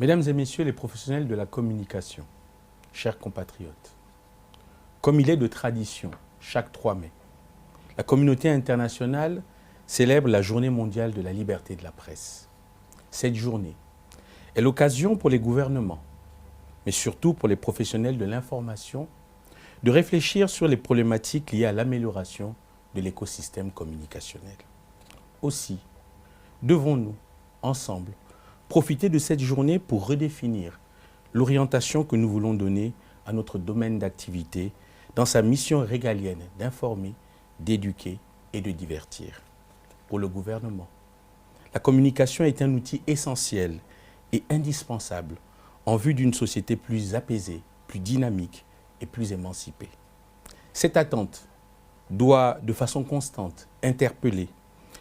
Mesdames et messieurs les professionnels de la communication, chers compatriotes, comme il est de tradition, chaque 3 mai, la communauté internationale célèbre la Journée mondiale de la liberté de la presse. Cette journée est l'occasion pour les gouvernements, mais surtout pour les professionnels de l'information, de réfléchir sur les problématiques liées à l'amélioration de l'écosystème communicationnel. Aussi, devons-nous, ensemble, profiter de cette journée pour redéfinir l'orientation que nous voulons donner à notre domaine d'activité dans sa mission régalienne d'informer, d'éduquer et de divertir. Pour le gouvernement, la communication est un outil essentiel et indispensable en vue d'une société plus apaisée, plus dynamique et plus émancipée. Cette attente doit, de façon constante, interpeller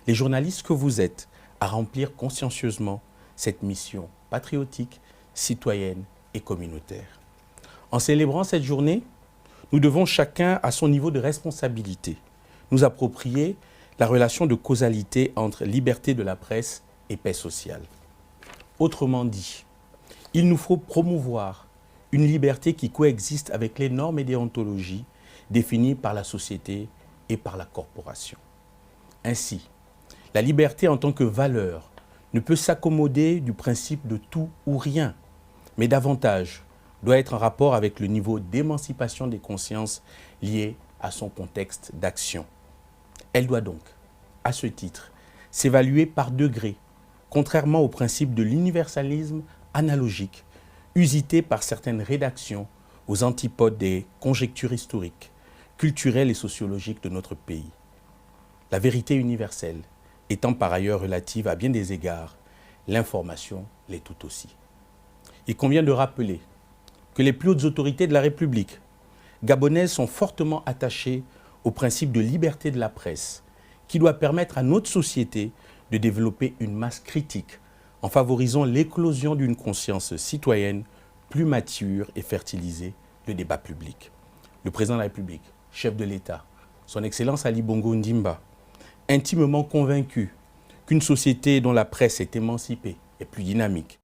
les journalistes que vous êtes à remplir consciencieusement cette mission patriotique, citoyenne et communautaire. En célébrant cette journée, nous devons chacun, à son niveau de responsabilité, nous approprier la relation de causalité entre liberté de la presse et paix sociale. Autrement dit, il nous faut promouvoir une liberté qui coexiste avec les normes et déontologies définies par la société et par la corporation. Ainsi, la liberté en tant que valeur ne peut s'accommoder du principe de tout ou rien, mais davantage doit être en rapport avec le niveau d'émancipation des consciences lié à son contexte d'action. Elle doit donc, à ce titre, s'évaluer par degrés, contrairement au principe de l'universalisme analogique, usité par certaines rédactions aux antipodes des conjectures historiques, culturelles et sociologiques de notre pays. La vérité universelle étant par ailleurs relative à bien des égards, l'information l'est tout aussi. Il convient de rappeler que les plus hautes autorités de la République gabonaises sont fortement attachées au principe de liberté de la presse, qui doit permettre à notre société de développer une masse critique en favorisant l'éclosion d'une conscience citoyenne plus mature et fertiliser le débat public. Le président de la République, chef de l'État, son Excellence Ali Bongo Ondimba, intimement convaincu qu'une société dont la presse est émancipée et plus dynamique